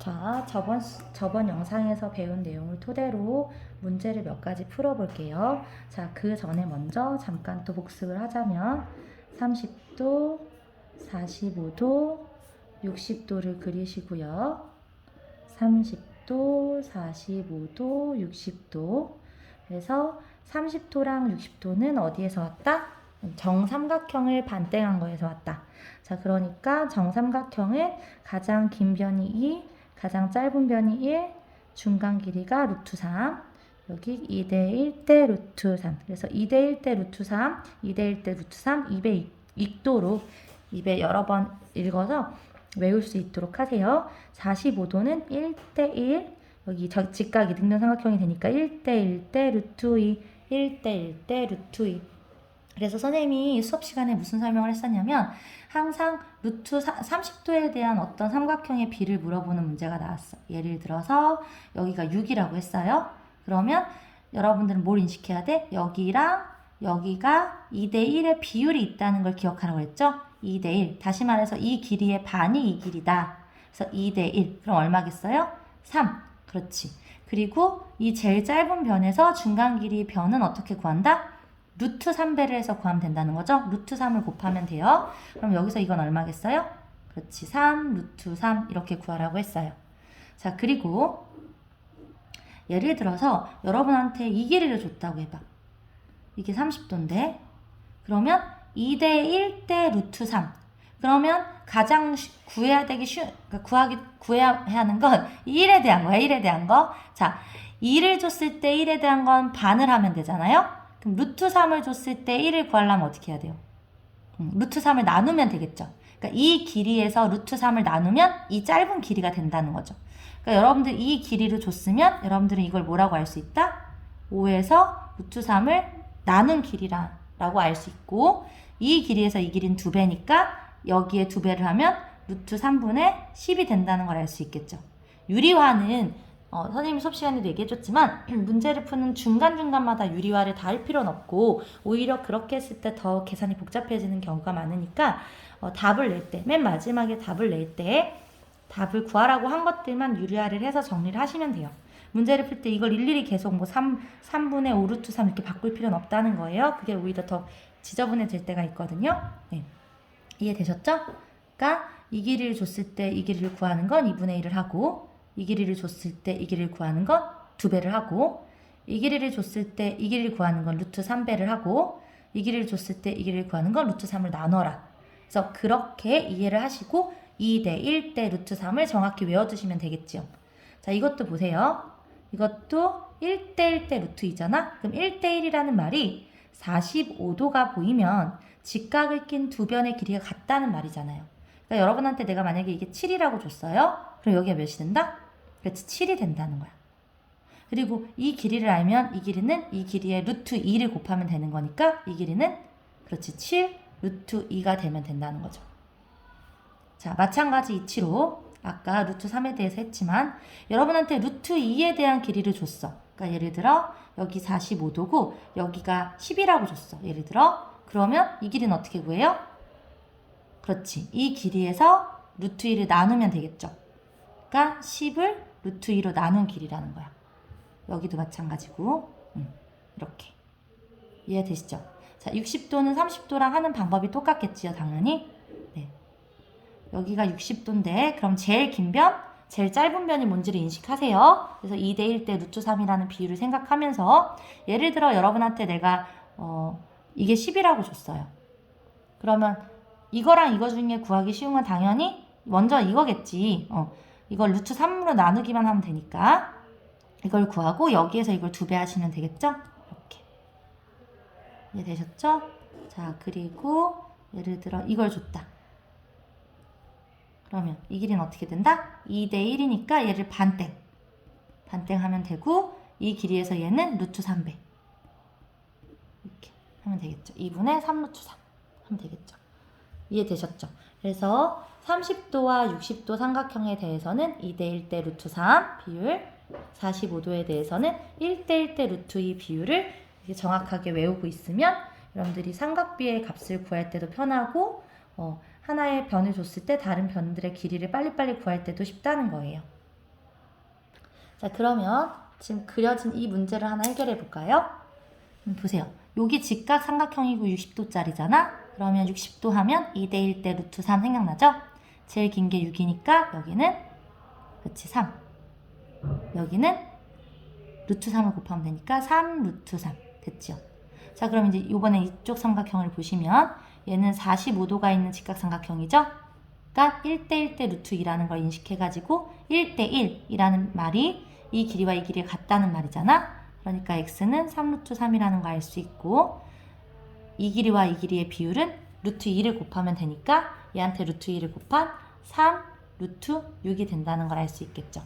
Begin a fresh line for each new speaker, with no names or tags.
자, 저번 영상에서 배운 내용을 토대로 문제를 몇 가지 풀어볼게요. 자, 그 전에 먼저 잠깐 또 복습을 하자면 30도, 45도, 60도를 그리시고요. 30도, 45도, 60도. 그래서 30도랑 60도는 어디에서 왔다? 정삼각형을 반땡한 거에서 왔다. 자, 그러니까 정삼각형은 가장 긴 변이 2, 가장 짧은 변이 1, 중간 길이가 루트 3, 여기 2대 1대 루트 3. 그래서 2대 1대 루트 3, 2대 1대 루트 3, 2배 익도로 입에 여러 번 읽어서 외울 수 있도록 하세요. 45도는 1대 1, 여기 직각 이등변 삼각형이 되니까 1대 1대 루트 2, 1대 1대 루트 2. 그래서 선생님이 수업 시간에 무슨 설명을 했었냐면 항상 루트 30도에 대한 어떤 삼각형의 비를 물어보는 문제가 나왔어. 예를 들어서 여기가 6이라고 했어요. 그러면 여러분들은 뭘 인식해야 돼? 여기랑 여기가 2대 1의 비율이 있다는 걸 기억하라고 했죠? 2대 1. 다시 말해서 이 길이의 반이 이 길이다. 그래서 2대 1. 그럼 얼마겠어요? 3. 그렇지. 그리고 이 제일 짧은 변에서 중간 길이 변은 어떻게 구한다? 루트 3배를 해서 구하면 된다는 거죠. 루트 3을 곱하면 돼요. 그럼 여기서 이건 얼마겠어요? 그렇지. 3, 루트 3 이렇게 구하라고 했어요. 자, 그리고 예를 들어서 여러분한테 이 길이를 줬다고 해봐. 이게 30도인데 그러면 2대 1대 루트 3. 그러면 가장 구해야 되기 그러니까 구해야 하는 건 1에 대한 거야. 1에 대한 거. 자, 2를 줬을 때 1에 대한 건 반을 하면 되잖아요. 그럼 루트 3을 줬을 때 1을 구하려면 어떻게 해야 돼요? 루트 3을 나누면 되겠죠. 그러니까 이 길이에서 루트 3을 나누면 이 짧은 길이가 된다는 거죠. 그러니까 여러분들 이 길이를 줬으면 여러분들은 이걸 뭐라고 알 수 있다? 5에서 루트 3을 나눈 길이라고 알 수 있고 이 길이에서 이 길이는 2배니까 여기에 2배를 하면 루트 3분의 10이 된다는 걸 알 수 있겠죠. 유리화는 선생님이 수업 시간에도 얘기해줬지만 문제를 푸는 중간중간마다 유리화를 다 할 필요는 없고 오히려 그렇게 했을 때 더 계산이 복잡해지는 경우가 많으니까 답을 낼 때, 맨 마지막에 답을 낼 때 답을 구하라고 한 것들만 유리화를 해서 정리를 하시면 돼요. 문제를 풀 때 이걸 일일이 계속 뭐 3분의 5 루트 3 이렇게 바꿀 필요는 없다는 거예요. 그게 오히려 더 지저분해질 때가 있거든요. 네. 이해되셨죠? 그러니까 이 길이를 줬을 때 이 길이를 구하는 건 2분의 1을 하고 이 길이를 줬을 때 이 길이를 구하는 건 2배를 하고 이 길이를 줬을 때 이 길이를 구하는 건 루트 3배를 하고 이 길이를 줬을 때 이 길이를 구하는 건 루트 3을 나눠라. 그래서 그렇게 이해를 하시고 2대 1대 루트 3을 정확히 외워두시면 되겠죠. 자, 이것도 보세요. 이것도 1대 1대 루트 2잖아. 그럼 1대 1이라는 말이 45도가 보이면 직각을 낀 두 변의 길이가 같다는 말이잖아요. 그러니까 여러분한테 내가 만약에 이게 7이라고 줬어요. 그럼 여기가 몇이 된다? 그렇지, 7이 된다는 거야. 그리고 이 길이를 알면 이 길이는 이 길이의 루트 2를 곱하면 되는 거니까 이 길이는 그렇지 7 루트 2가 되면 된다는 거죠. 자, 마찬가지 이치로 아까 루트 3에 대해서 했지만 여러분한테 루트 2에 대한 길이를 줬어. 그러니까 예를 들어 여기 45도고 여기가 10이라고 줬어. 예를 들어 그러면 이 길이는 어떻게 구해요? 그렇지, 이 길이에서 루트 2를 나누면 되겠죠. 그러니까 10을 루트 2로 나눈 길이라는 거야. 여기도 마찬가지고 이렇게 이해되시죠? 자, 60도는 30도랑 하는 방법이 똑같겠지요, 당연히. 네. 여기가 60도인데 그럼 제일 긴 변, 제일 짧은 변이 뭔지를 인식하세요. 그래서 2대 1대 루트 3이라는 비율을 생각하면서 예를 들어 여러분한테 내가 이게 10이라고 줬어요. 그러면 이거랑 이거 중에 구하기 쉬운 건 당연히 먼저 이거겠지. 이걸 루트 3으로 나누기만 하면 되니까 이걸 구하고 여기에서 이걸 2배 하시면 되겠죠? 이렇게. 이해되셨죠? 자, 그리고 예를 들어 이걸 줬다. 그러면 이 길이는 어떻게 된다? 2대 1이니까 얘를 반땡 하면 되고 이 길이에서 얘는 루트 3배 이렇게 하면 되겠죠. 2분의 3 루트 3 하면 되겠죠. 이해되셨죠? 그래서 30도와 60도 삼각형에 대해서는 2대 1대 루트 3 비율, 45도에 대해서는 1대 1대 루트 2 비율을 정확하게 외우고 있으면 여러분들이 삼각비의 값을 구할 때도 편하고 하나의 변을 줬을 때 다른 변들의 길이를 빨리빨리 구할 때도 쉽다는 거예요. 자, 그러면 지금 그려진 이 문제를 하나 해결해 볼까요? 보세요. 여기 직각 삼각형이고 60도짜리잖아? 그러면 60도 하면 2대 1대 루트 3 생각나죠? 제일 긴 게 6이니까 여기는 그치 3. 여기는 루트 3을 곱하면 되니까 3 루트 3 됐죠? 자, 그럼 이제 이번에 이쪽 삼각형을 보시면 얘는 45도가 있는 직각 삼각형이죠? 그러니까 1대 1대 루트 2라는 걸 인식해가지고 1대 1이라는 말이 이 길이와 이 길이가 같다는 말이잖아? 그러니까 x는 3 루트 3이라는 거 알 수 있고 이 길이와 이 길이의 비율은 루트 2를 곱하면 되니까 얘한테 루트 2를 곱한 3 루트 6이 된다는 걸 알 수 있겠죠.